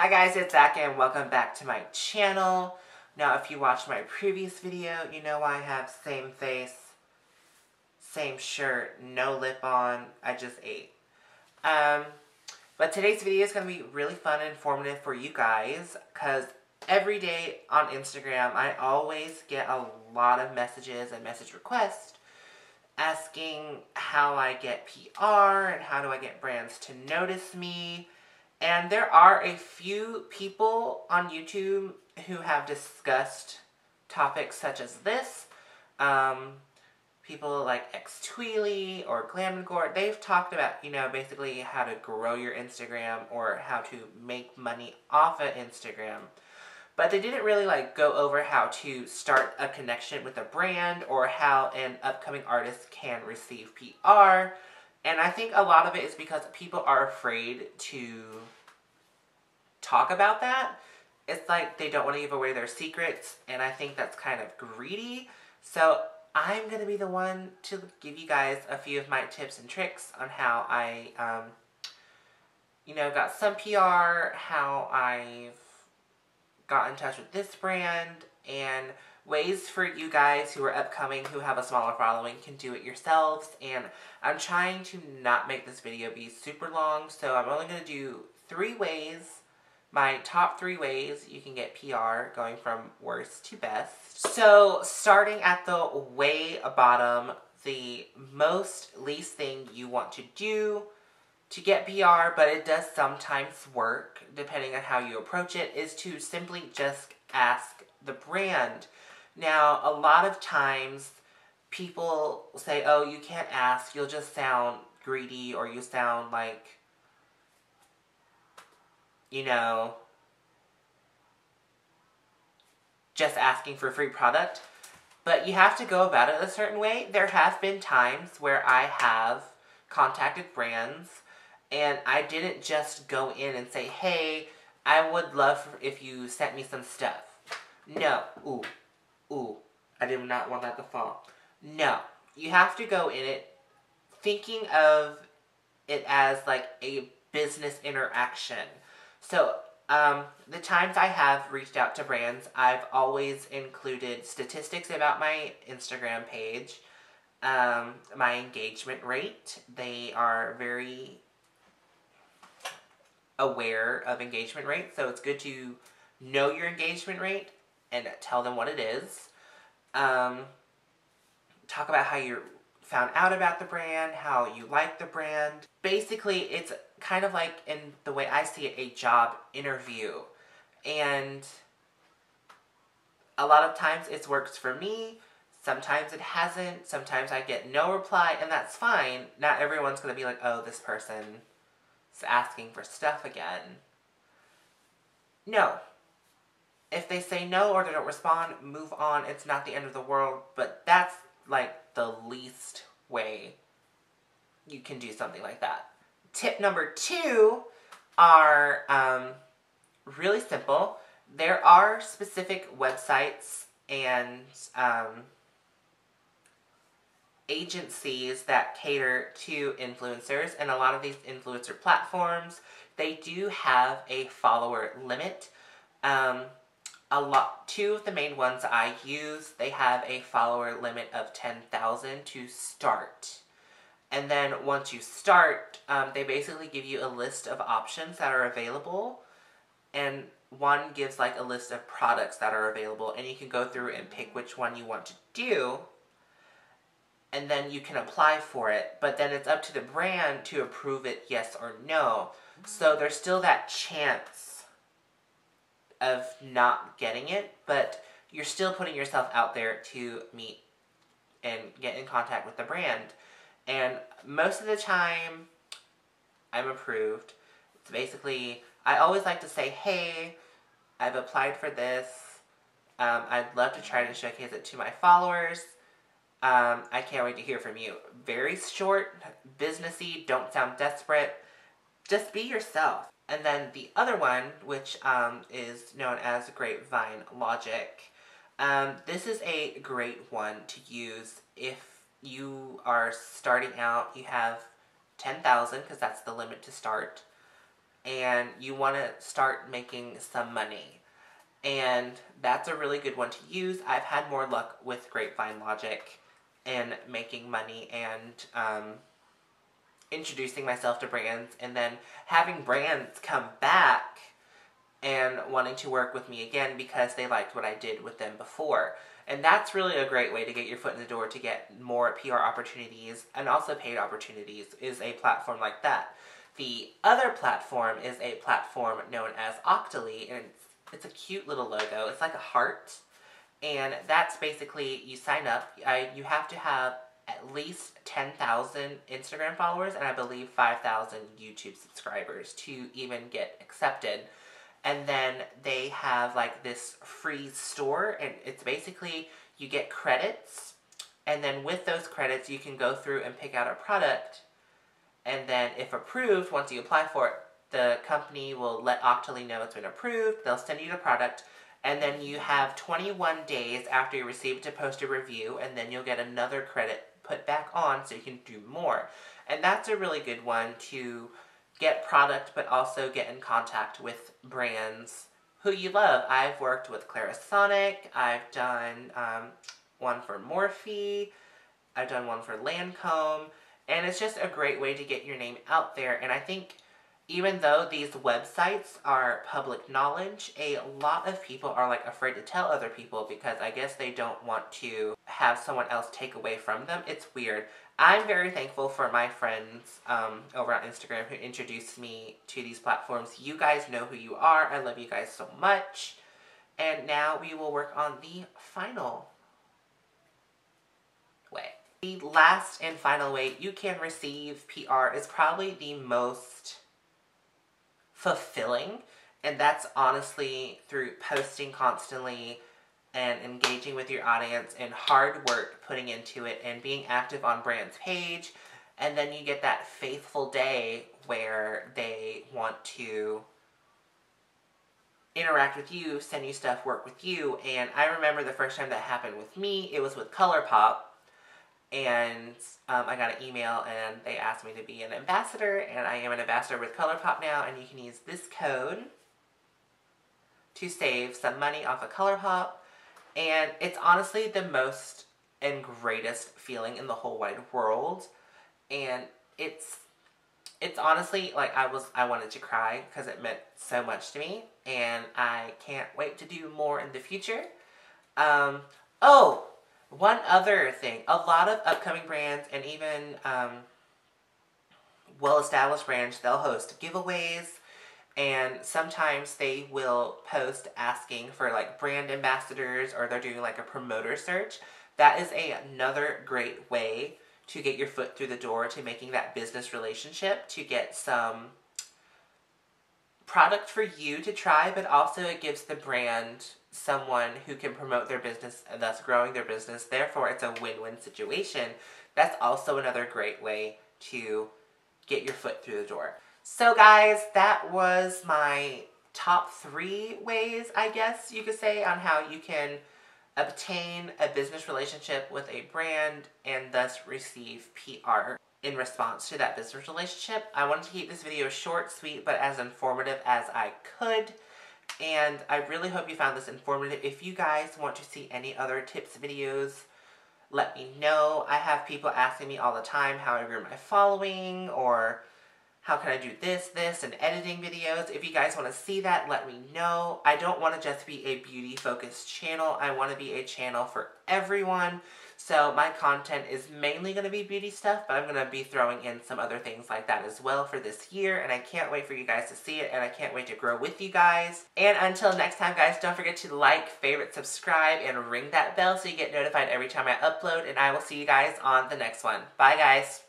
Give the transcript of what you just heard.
Hi guys, it's Zach and welcome back to my channel. Now if you watched my previous video, you know I have same face, same shirt, no lip on, I just ate. But today's video is going to be really fun and informative for you guys because every day on Instagram I always get a lot of messages and message requests asking how I get PR and how do I get brands to notice me. And there are a few people on YouTube who have discussed topics such as this. People like Octoly or Glamgore, they've talked about, you know, basically how to grow your Instagram or how to make money off of Instagram. But they didn't really like go over how to start a connection with a brand or how an upcoming artist can receive PR. And I think a lot of it is because people are afraid to talk about that. It's like they don't want to give away their secrets, and I think that's kind of greedy. So I'm going to be the one to give you guys a few of my tips and tricks on how I, got some PR, how I've got in touch with this brand, and ways for you guys who are upcoming, who have a smaller following, can do it yourselves. And I'm trying to not make this video be super long, so I'm only going to do 3 ways, my top 3 ways you can get PR, going from worst to best. So starting at the way bottom, the least thing you want to do to get PR, but it does sometimes work, depending on how you approach it, is to simply just ask the brand. Now, a lot of times, people say, oh, you can't ask, you'll just sound greedy, or you sound like, just asking for free product. But you have to go about it a certain way. There have been times where I have contacted brands, and I didn't just go in and say, hey, I would love if you sent me some stuff. No. Ooh, I did not want that to fall. No. You have to go in it thinking of it as like a business interaction. So, the times I have reached out to brands, I've always included statistics about my Instagram page, my engagement rate. They are very aware of engagement rate, so it's good to know your engagement rate and tell them what it is. Talk about how you found out about the brand, how you like the brand. Basically, it's kind of like, in the way I see it, a job interview. And a lot of times it works for me, sometimes it hasn't, sometimes I get no reply, and that's fine. Not everyone's going to be like, oh, this person is asking for stuff again. No. If they say no or they don't respond, move on. It's not the end of the world, but that's like the least way you can do something like that. Tip number 2 are really simple. There are specific websites and agencies that cater to influencers, and a lot of these influencer platforms, they do have a follower limit. 2 of the main ones I use, they have a follower limit of 10,000 to start. And then once you start, they basically give you a list of options that are available, and one gives like a list of products that are available, and you can go through and pick which one you want to do, and then you can apply for it. But then it's up to the brand to approve it, yes or no. So there's still that chance of not getting it, but you're still putting yourself out there to meet and get in contact with the brand. And most of the time, I'm approved. It's basically, I always like to say, hey, I've applied for this. I'd love to try to showcase it to my followers. I can't wait to hear from you. Very short, businessy, don't sound desperate. Just be yourself. And then the other one, which is known as GrapvineLogic. This is a great one to use if you are starting out. You have 10,000, because that's the limit to start. and you want to start making some money. And that's a really good one to use. I've had more luck with GrapvineLogic in making money and introducing myself to brands, and then having brands come back and wanting to work with me again because they liked what I did with them before. And that's really a great way to get your foot in the door to get more PR opportunities and also paid opportunities, is a platform like that. The other platform is a platform known as Octoly, and it's a cute little logo. It's like a heart, and that's basically, you sign up. You have to have at least 10,000 Instagram followers and I believe 5,000 YouTube subscribers to even get accepted. And then they have like this free store, and it's basically you get credits, and then with those credits you can go through and pick out a product, and then if approved, once you apply for it, the company will let Octoly know it's been approved. They'll send you the product, and then you have 21 days after you receive it to post a review, and then you'll get another credit put back on so you can do more. And that's a really good one to get product, but also get in contact with brands who you love. I've worked with Clarisonic, I've done one for Morphe, I've done one for Lancome, and it's just a great way to get your name out there. And I think even though these websites are public knowledge, a lot of people are like afraid to tell other people because I guess they don't want to have someone else take away from them. It's weird. I'm very thankful for my friends over on Instagram who introduced me to these platforms. You guys know who you are. I love you guys so much. And now we will work on the final way. The last and final way you can receive PR is probably the most fulfilling, and that's honestly through posting constantly and engaging with your audience and hard work putting into it and being active on brand's page. And then you get that faithful day where they want to interact with you, send you stuff, work with you. And I remember the first time that happened with me, it was with ColourPop. And I got an email and they asked me to be an ambassador, and I am an ambassador with ColourPop now, and you can use this code to save some money off of ColourPop. And it's honestly the most and greatest feeling in the whole wide world. And it's honestly like I wanted to cry because it meant so much to me, and I can't wait to do more in the future. Oh, one other thing, a lot of upcoming brands and even well-established brands, they'll host giveaways, and sometimes they will post asking for like brand ambassadors, or they're doing like a promoter search. That is another great way to get your foot through the door to making that business relationship, to get some product for you to try, but also it gives the brand someone who can promote their business and thus growing their business. Therefore, it's a win-win situation. That's also another great way to get your foot through the door. So guys, that was my top 3 ways, I guess you could say, on how you can obtain a business relationship with a brand and thus receive PR in response to that business relationship. I wanted to keep this video short, sweet, but as informative as I could. And I really hope you found this informative. If you guys want to see any other tips videos, let me know. I have people asking me all the time how I grew my following, or how can I do this, and editing videos. If you guys want to see that, let me know. I don't want to just be a beauty-focused channel. I want to be a channel for everyone. So my content is mainly going to be beauty stuff, but I'm going to be throwing in some other things like that as well for this year. And I can't wait for you guys to see it, and I can't wait to grow with you guys. And until next time, guys, don't forget to like, favorite, subscribe, and ring that bell so you get notified every time I upload. And I will see you guys on the next one. Bye, guys.